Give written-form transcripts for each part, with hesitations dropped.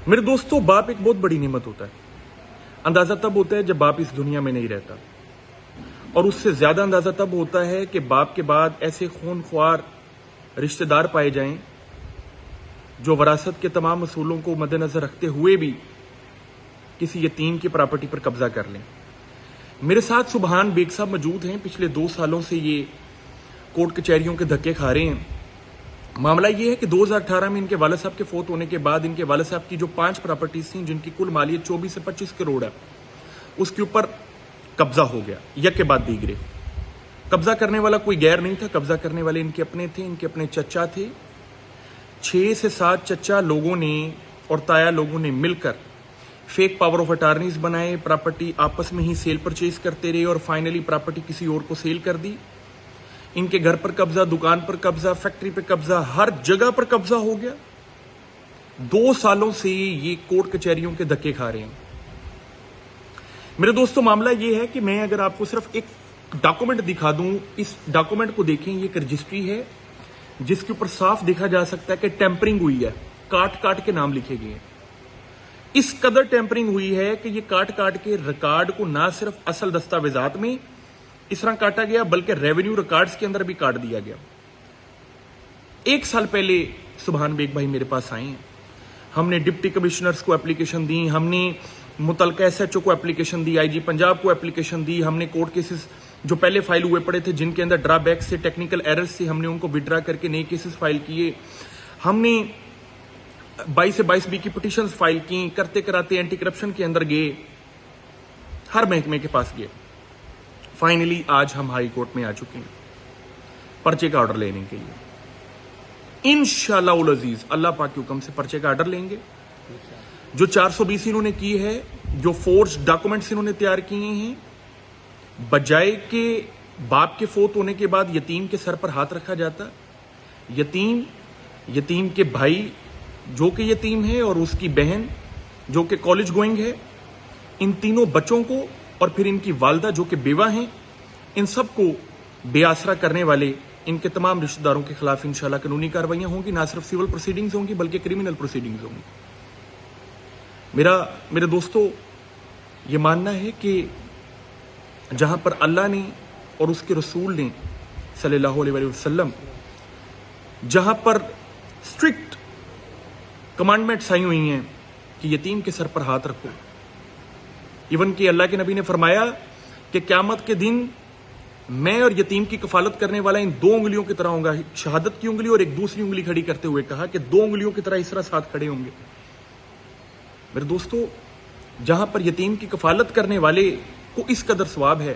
میرے دوستو، باپ ایک بہت بڑی نعمت ہوتا ہے. اندازہ تب ہوتا ہے جب باپ اس دنیا میں نہیں رہتا، اور اس سے زیادہ اندازہ تب ہوتا ہے کہ باپ کے بعد ایسے خون خوار رشتہ دار پائے جائیں جو وراثت کے تمام اصولوں کو مد نظر رکھتے ہوئے بھی کسی یتیم کی پراپرٹی پر قبضہ کر لیں. میرے ساتھ سبحان بیگ صاحب موجود ہیں. پچھلے 2 سالوں سے یہ کورٹ کچہریوں کے دھکے کھا رہے ہیں. معاملہ یہ ہے کہ 2018 میں ان کے والد صاحب کے فوت ہونے کے بعد ان کے والد صاحب کی جو 5 پراپرٹیز تھیں جن کی کل مالیت 24 سے 25 کروڑ ہے، اس کے اوپر قبضہ ہو گیا یک کے بعد دیگرے. قبضہ کرنے والا کوئی غیر نہیں تھا، قبضہ کرنے والے ان کے اپنے تھے، ان کے اپنے چچا تھے. 6 سے 7 چچا لوگوں نے اور تایا لوگوں نے مل کر فیک پاور آف اٹارنیز بنائے، پراپرٹی آپس میں ہی سیل پرچیز کرتے رہے اور فائنلی پراپرٹی کسی اور کو سیل کر دی. ان کے گھر پر قبضہ، دکان پر قبضہ، فیکٹری پہ قبضہ، ہر جگہ پر قبضہ ہو گیا. 2 سالوں سے یہ کورٹ کچہریوں کے دھکے کھا رہے ہیں. میرے دوستو، معاملہ یہ ہے کہ میں اگر آپ کو صرف ایک ڈاکومنٹ دکھا دوں، اس ڈاکومنٹ کو دیکھیں. یہ ایک رجسٹری ہے جس کے اوپر صاف دیکھا جا سکتا ہے کہ ٹیمپرنگ ہوئی ہے، کاٹ کاٹ کے نام لکھے گئے ہیں. اس قدر ٹیمپرنگ ہوئی ہے کہ یہ کاٹ کاٹ کے ریکارڈ کو نہ صرف اصل دستاویزات میں اس طرح کاٹا گیا بلکہ ریونیو ریکارڈز کے اندر بھی کاٹ دیا گیا. 1 سال پہلے سبحان بیگ بھائی میرے پاس آئے ہیں. ہم نے ڈپٹی کمشنرز کو اپلیکیشن دی، ہم نے متعلقہ ایس ایچ او کو اپلیکیشن دی، آئی جی پنجاب کو اپلیکیشن دی. ہم نے کورٹ کیسز جو پہلے فائل ہوئے پڑے تھے جن کے اندر ڈرا بیک سے، ٹیکنیکل ایررز سے، ہم نے ان کو وڈرا کر کے نئے کیسز فائل کیے. ہم نے 22 سے 22 بی کی پٹیشنز فائل کی. کرتے کراتے اینٹی کرپشن کے اندر گئے، ہر محکمے کے پاس گئے. فائنلی آج ہم ہائی کورٹ میں آ چکے ہیں پرچے کا آرڈر لینے کے لیے. انشاءاللہ العزیز اللہ پاک کے حکم سے پرچے کا آرڈر لیں گے. جو 420 انہوں نے کی ہے، جو فورج ڈاکومنٹس انہوں نے تیار کیے ہیں، بجائے کہ باپ کے فوت ہونے کے بعد یتیم کے سر پر ہاتھ رکھا جاتا، یتیم کے بھائی جو کہ یتیم ہے اور اس کی بہن جو کہ کالج گوئنگ ہے، ان تینوں بچوں کو اور پھر ان کی والدہ جو کہ بیوہ ہیں، ان سب کو بے آسرا کرنے والے ان کے تمام رشتہ داروں کے خلاف انشاءاللہ قانونی کارروائیاں ہوں گی. نہ صرف سول پروسیڈنگز ہوں گی بلکہ کریمنل پروسیڈنگز ہوں گی. میرے دوستو، یہ ماننا ہے کہ جہاں پر اللہ نے اور اس کے رسول نے صلی اللہ علیہ وسلم جہاں پر اسٹرکٹ کمانڈمنٹس آئی ہوئی ہیں کہ یتیم کے سر پر ہاتھ رکھو، ایون کہ اللہ کے نبی نے فرمایا کہ قیامت کے دن میں اور یتیم کی کفالت کرنے والا ان 2 انگلیوں کی طرح ہوں گا. شہادت کی انگلی اور ایک دوسری انگلی کھڑی کرتے ہوئے کہا کہ 2 انگلیوں کی طرح اس طرح ساتھ کھڑے ہوں گے. میرے دوستو، جہاں پر یتیم کی کفالت کرنے والے کو اس قدر ثواب ہے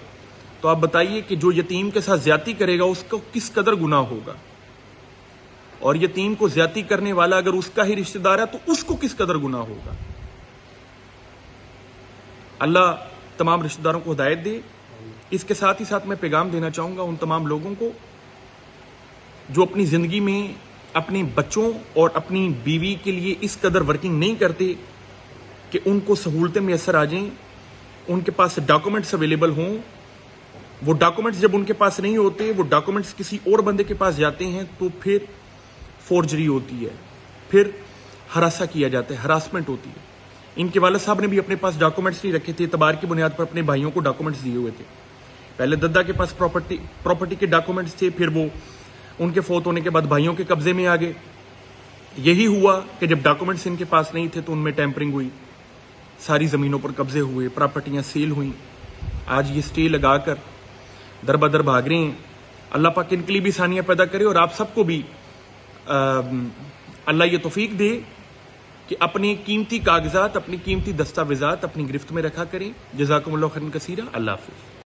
تو آپ بتائیے کہ جو یتیم کے ساتھ زیادتی کرے گا اس کو کس قدر گناہ ہوگا، اور یتیم کو زیادتی کرنے والا اگر اس کا ہی رشتہ دار ہے تو اس کو کس قدر گناہ ہوگا. اللہ تمام رشتہ داروں کو ہدایت دے. اس کے ساتھ ہی ساتھ میں پیغام دینا چاہوں گا ان تمام لوگوں کو جو اپنی زندگی میں اپنے بچوں اور اپنی بیوی کے لیے اس قدر ورکنگ نہیں کرتے کہ ان کو سہولتیں میسر آ جائیں، ان کے پاس ڈاکومنٹس اویلیبل ہوں. وہ ڈاکومنٹس جب ان کے پاس نہیں ہوتے، وہ ڈاکومنٹس کسی اور بندے کے پاس جاتے ہیں تو پھر فورجری ہوتی ہے، پھر ہراساں کیا جاتا ہے، ہراسمنٹ ہوتی ہے. ان کے والد صاحب نے بھی اپنے پاس ڈاکومنٹس نہیں رکھے تھے، اعتبار کی بنیاد پر اپنے بھائیوں کو ڈاکومنٹس دیے ہوئے تھے. پہلے دادا کے پاس پراپرٹی کے ڈاکومنٹس تھے، پھر وہ ان کے فوت ہونے کے بعد بھائیوں کے قبضے میں آ گئے. یہی ہوا کہ جب ڈاکومنٹس ان کے پاس نہیں تھے تو ان میں ٹیمپرنگ ہوئی، ساری زمینوں پر قبضے ہوئے، پراپرٹیاں سیل ہوئیں. آج یہ سٹے لگا کر در بدر بھاگ رہے ہیں. اللہ پاک ان کے لیے بھی آسانیاں پیدا کرے اور آپ سب کو بھی اللہ یہ توفیق دے کہ اپنے قیمتی کاغذات، اپنی قیمتی دستاویزات اپنی گرفت میں رکھا کریں. جزاکم اللہ خیرا کثیرا. اللہ حافظ.